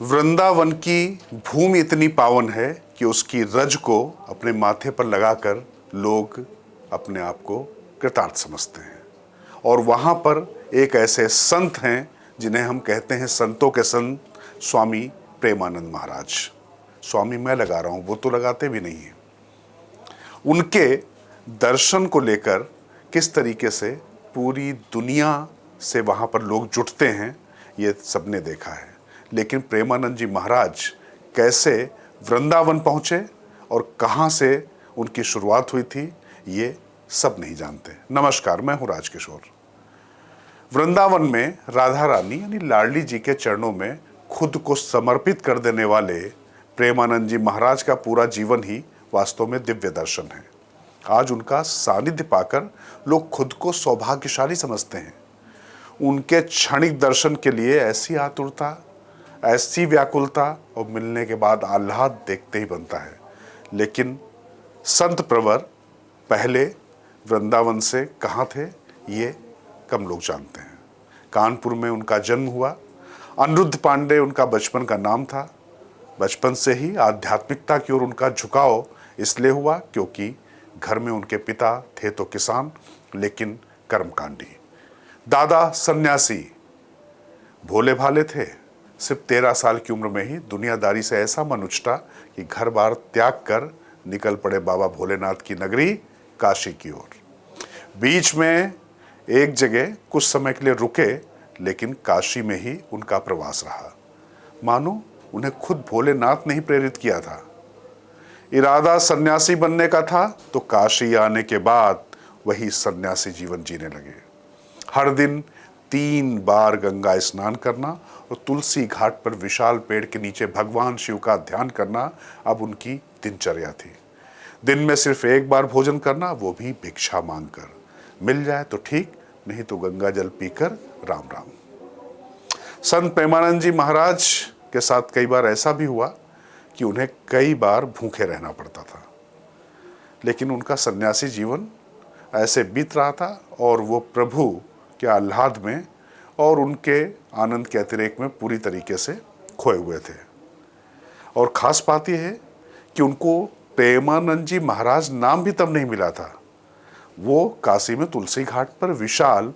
वृंदावन की भूमि इतनी पावन है कि उसकी रज को अपने माथे पर लगाकर लोग अपने आप को कृतार्थ समझते हैं। और वहाँ पर एक ऐसे संत हैं जिन्हें हम कहते हैं संतों के संत, स्वामी प्रेमानंद महाराज। स्वामी मैं लगा रहा हूँ, वो तो लगाते भी नहीं हैं। उनके दर्शन को लेकर किस तरीके से पूरी दुनिया से वहाँ पर लोग जुटते हैं, ये सबने देखा है। लेकिन प्रेमानंद जी महाराज कैसे वृंदावन पहुँचे और कहाँ से उनकी शुरुआत हुई थी, ये सब नहीं जानते। नमस्कार, मैं हूँ राजकिशोर। वृंदावन में राधा रानी यानी लाडली जी के चरणों में खुद को समर्पित कर देने वाले प्रेमानंद जी महाराज का पूरा जीवन ही वास्तव में दिव्य दर्शन है। आज उनका सानिध्य पाकर लोग खुद को सौभाग्यशाली समझते हैं। उनके क्षणिक दर्शन के लिए ऐसी आतुरता, ऐसी व्याकुलता और मिलने के बाद आह्लाद देखते ही बनता है। लेकिन संत प्रवर पहले वृंदावन से कहाँ थे, ये कम लोग जानते हैं। कानपुर में उनका जन्म हुआ। अनिरुद्ध पांडे उनका बचपन का नाम था। बचपन से ही आध्यात्मिकता की ओर उनका झुकाव इसलिए हुआ क्योंकि घर में उनके पिता थे तो किसान, लेकिन कर्मकांडी। दादा सन्यासी, भोले भाले थे। सिर्फ 13 साल की उम्र में ही दुनियादारी से ऐसा मन उचटा कि घर बार त्याग कर निकल पड़े बाबा भोलेनाथ की नगरी काशी की ओर। बीच में एक जगह कुछ समय के लिए रुके, लेकिन काशी में ही उनका प्रवास रहा। मानो उन्हें खुद भोलेनाथ ने ही प्रेरित किया था। इरादा सन्यासी बनने का था तो काशी आने के बाद वही सन्यासी जीवन जीने लगे। हर दिन 3 बार गंगा स्नान करना और तुलसी घाट पर विशाल पेड़ के नीचे भगवान शिव का ध्यान करना अब उनकी दिनचर्या थी। दिन में सिर्फ 1 बार भोजन करना, वो भी भिक्षा मांगकर। मिल जाए तो ठीक, नहीं तो गंगा जल पीकर राम राम। संत प्रेमानंद जी महाराज के साथ कई बार ऐसा भी हुआ कि उन्हें कई बार भूखे रहना पड़ता था। लेकिन उनका सन्यासी जीवन ऐसे बीत रहा था और वो प्रभु के आह्लाद में और उनके आनंद के अतिरेक में पूरी तरीके से खोए हुए थे। और ख़ास बात यह है कि उनको प्रेमानंद जी महाराज नाम भी तब नहीं मिला था। वो काशी में तुलसी घाट पर विशाल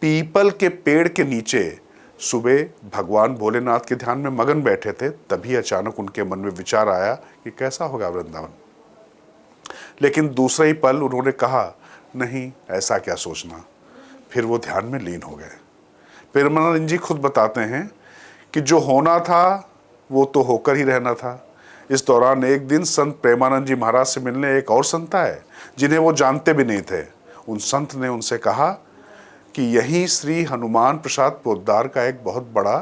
पीपल के पेड़ के नीचे सुबह भगवान भोलेनाथ के ध्यान में मगन बैठे थे। तभी अचानक उनके मन में विचार आया कि कैसा होगा वृंदावन। लेकिन दूसरे ही पल उन्होंने कहा, नहीं, ऐसा क्या सोचना। फिर वो ध्यान में लीन हो गए। प्रेमानंद जी खुद बताते हैं कि जो होना था वो तो होकर ही रहना था। इस दौरान एक दिन संत प्रेमानंद जी महाराज से मिलने एक और संत आए जिन्हें वो जानते भी नहीं थे। उन संत ने उनसे कहा कि यही श्री हनुमान प्रसाद पोद्दार का एक बहुत बड़ा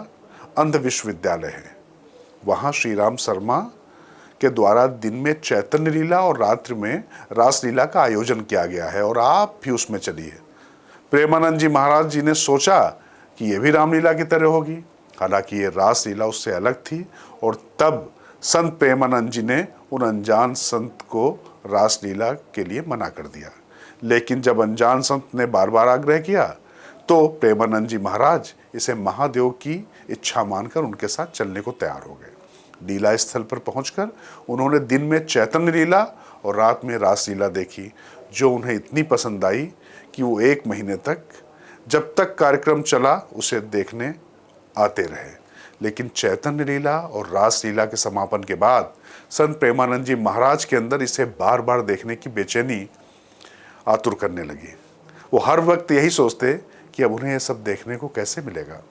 अंध विश्वविद्यालय है। वहाँ श्री राम शर्मा के द्वारा दिन में चैतन्य लीला और रात्रि में रास लीला का आयोजन किया गया है और आप भी उसमें चलिए। प्रेमानंद जी महाराज जी ने सोचा कि यह भी रामलीला की तरह होगी। हालांकि ये रास लीला उससे अलग थी और तब संत प्रेमानंद जी ने उन अनजान संत को रास लीला के लिए मना कर दिया। लेकिन जब अनजान संत ने बार बार आग्रह किया तो प्रेमानंद जी महाराज इसे महादेव की इच्छा मानकर उनके साथ चलने को तैयार हो गए। लीला स्थल पर पहुंचकर उन्होंने दिन में चैतन्य लीला और रात में रास लीला देखी, जो उन्हें इतनी पसंद आई कि वो 1 महीने तक, जब तक कार्यक्रम चला, उसे देखने आते रहे। लेकिन चैतन्य लीला और रास लीला के समापन के बाद संत प्रेमानंद जी महाराज के अंदर इसे बार बार देखने की बेचैनी आतुर करने लगी। वो हर वक्त यही सोचते कि अब उन्हें यह सब देखने को कैसे मिलेगा।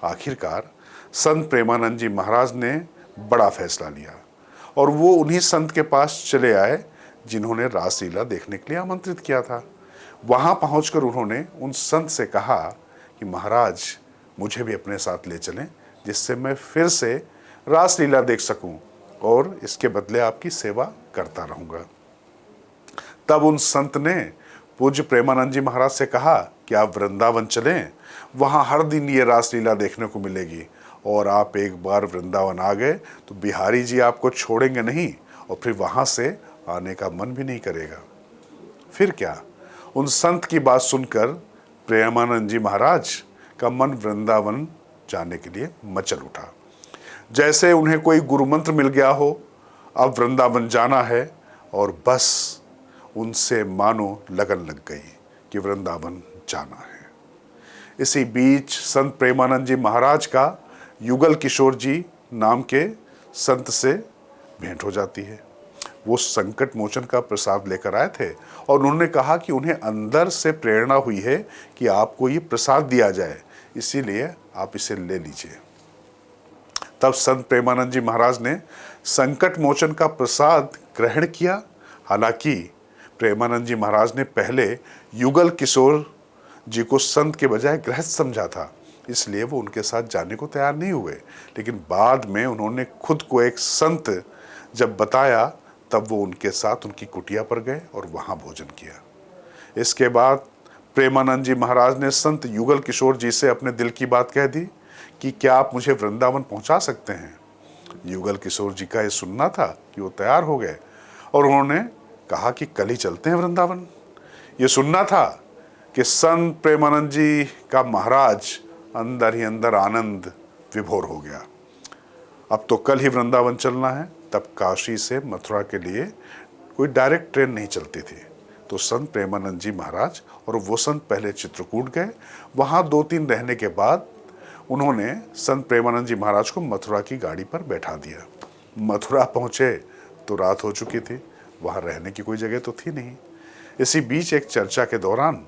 आखिरकार संत प्रेमानंद जी महाराज ने बड़ा फैसला लिया और वो उन्हीं संत के पास चले आए जिन्होंने रास लीला देखने के लिए आमंत्रित किया था। वहाँ पहुँचकर उन्होंने उन संत से कहा कि महाराज, मुझे भी अपने साथ ले चलें, जिससे मैं फिर से रास लीला देख सकूं और इसके बदले आपकी सेवा करता रहूँगा। तब उन संत ने पूज्य प्रेमानंद जी महाराज से कहा कि आप वृंदावन चलें, वहाँ हर दिन ये रास लीला देखने को मिलेगी और आप एक बार वृंदावन आ गए तो बिहारी जी आपको छोड़ेंगे नहीं और फिर वहाँ से आने का मन भी नहीं करेगा। फिर क्या, उन संत की बात सुनकर प्रेमानंद जी महाराज का मन वृंदावन जाने के लिए मचल उठा। जैसे उन्हें कोई गुरु मंत्र मिल गया हो, अब वृंदावन जाना है, और बस उनसे मानो लगन लग गई कि वृंदावन जाना है। इसी बीच संत प्रेमानंद जी महाराज का युगल किशोर जी नाम के संत से भेंट हो जाती है। वो संकट मोचन का प्रसाद लेकर आए थे और उन्होंने कहा कि उन्हें अंदर से प्रेरणा हुई है कि आपको ये प्रसाद दिया जाए, इसीलिए आप इसे ले लीजिए। तब संत प्रेमानंद जी महाराज ने संकट मोचन का प्रसाद ग्रहण किया। हालांकि प्रेमानंद जी महाराज ने पहले युगल किशोर जी को संत के बजाय गृहस्थ समझा था, इसलिए वो उनके साथ जाने को तैयार नहीं हुए। लेकिन बाद में उन्होंने खुद को एक संत जब बताया, तब वो उनके साथ उनकी कुटिया पर गए और वहाँ भोजन किया। इसके बाद प्रेमानंद जी महाराज ने संत युगल किशोर जी से अपने दिल की बात कह दी कि क्या आप मुझे वृंदावन पहुँचा सकते हैं। युगल किशोर जी का ये सुनना था कि वो तैयार हो गए और उन्होंने कहा कि कल ही चलते हैं वृंदावन। ये सुनना था कि संत प्रेमानंद जी का महाराज अंदर ही अंदर आनंद विभोर हो गया। अब तो कल ही वृंदावन चलना है। तब काशी से मथुरा के लिए कोई डायरेक्ट ट्रेन नहीं चलती थी, तो संत प्रेमानंद जी महाराज और वो संत पहले चित्रकूट गए। वहाँ 2-3 रहने के बाद उन्होंने संत प्रेमानंद जी महाराज को मथुरा की गाड़ी पर बैठा दिया। मथुरा पहुँचे तो रात हो चुकी थी, वहाँ रहने की कोई जगह तो थी नहीं। इसी बीच एक चर्चा के दौरान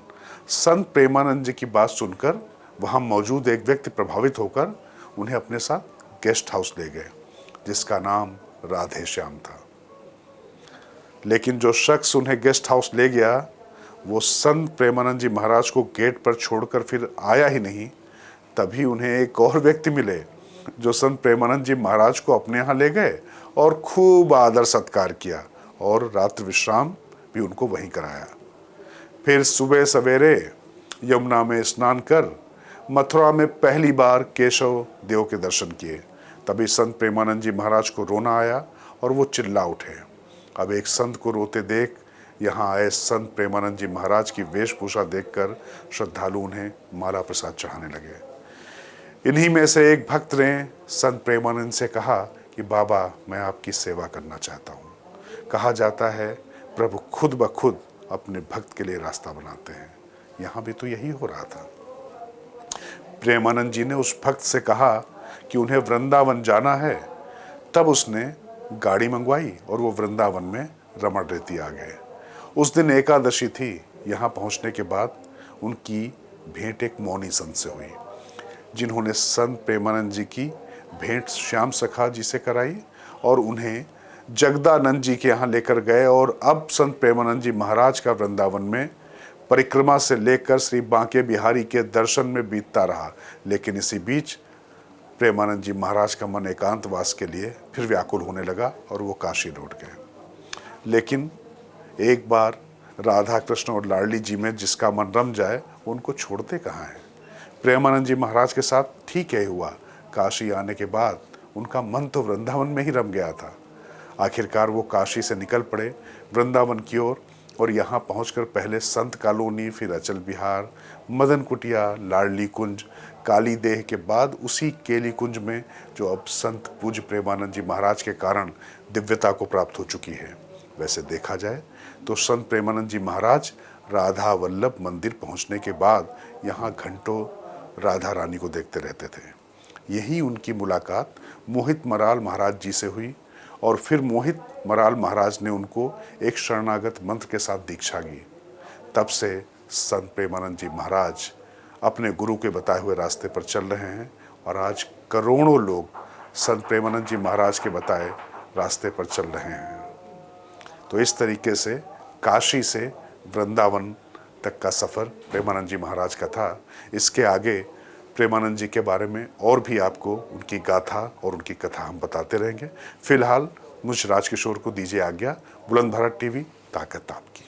संत प्रेमानंद जी की बात सुनकर वहाँ मौजूद एक व्यक्ति प्रभावित होकर उन्हें अपने साथ गेस्ट हाउस ले गए, जिसका नाम राधे श्याम था। लेकिन जो शख्स उन्हें गेस्ट हाउस ले गया, वो संत प्रेमानंद जी महाराज को गेट पर छोड़कर फिर आया ही नहीं। तभी उन्हें एक और व्यक्ति मिले जो संत प्रेमानंद जी महाराज को अपने यहाँ ले गए और खूब आदर सत्कार किया और रात्रि विश्राम भी उनको वहीं कराया। फिर सुबह सवेरे यमुना में स्नान कर मथुरा में पहली बार केशव देव के दर्शन किए। तभी संत प्रेमानंद जी महाराज को रोना आया और वो चिल्ला उठे। अब एक संत को रोते देख यहाँ आए संत प्रेमानंद जी महाराज की वेशभूषा देखकर श्रद्धालु उन्हें माला प्रसाद चढ़ाने लगे। इन्हीं में से एक भक्त ने संत प्रेमानंद से कहा कि बाबा, मैं आपकी सेवा करना चाहता हूँ। कहा जाता है प्रभु खुद ब खुद अपने भक्त के लिए रास्ता बनाते हैं। यहाँ भी तो यही हो रहा था। प्रेमानंद जी ने उस भक्त से कहा कि उन्हें वृंदावन जाना है। तब उसने गाड़ी मंगवाई और वो वृंदावन में रमण रेती आ गए। उस दिन एकादशी थी। यहाँ पहुँचने के बाद उनकी भेंट एक मौनी संत से हुई, जिन्होंने संत प्रेमानंद जी की भेंट श्याम सखा जी से कराई और उन्हें जगदानंद जी के यहाँ लेकर गए। और अब संत प्रेमानंद जी महाराज का वृंदावन में परिक्रमा से लेकर श्री बांके बिहारी के दर्शन में बीतता रहा। लेकिन इसी बीच प्रेमानंद जी महाराज का मन एकांतवास के लिए फिर व्याकुल होने लगा और वो काशी लौट गए। लेकिन एक बार राधा कृष्ण और लाडली जी में जिसका मन रम जाए वो उनको छोड़ते कहाँ हैं। प्रेमानंद जी महाराज के साथ ठीक यही हुआ। काशी आने के बाद उनका मन तो वृंदावन में ही रम गया था। आखिरकार वो काशी से निकल पड़े वृंदावन की ओर और यहाँ पहुंचकर पहले संत कॉलोनी, फिर अचल विहार, मदन कुटिया, लाडली कुंज, काली देह के बाद उसी केली कुंज में जो अब संत पूज्य प्रेमानंद जी महाराज के कारण दिव्यता को प्राप्त हो चुकी है। वैसे देखा जाए तो संत प्रेमानंद जी महाराज राधा वल्लभ मंदिर पहुंचने के बाद यहाँ घंटों राधा रानी को देखते रहते थे। यही उनकी मुलाकात मोहित मराल महाराज जी से हुई और फिर मोहित मराल महाराज ने उनको एक शरणागत मंत्र के साथ दीक्षा दी। तब से संत प्रेमानंद जी महाराज अपने गुरु के बताए हुए रास्ते पर चल रहे हैं और आज करोड़ों लोग संत प्रेमानंद जी महाराज के बताए रास्ते पर चल रहे हैं। तो इस तरीके से काशी से वृंदावन तक का सफ़र प्रेमानंद जी महाराज का था। इसके आगे प्रेमानंद जी के बारे में और भी आपको उनकी गाथा और उनकी कथा हम बताते रहेंगे। फिलहाल मुझ राजकिशोर को दीजिए आज्ञा। बुलंद भारत टीवी, ताकत आपकी।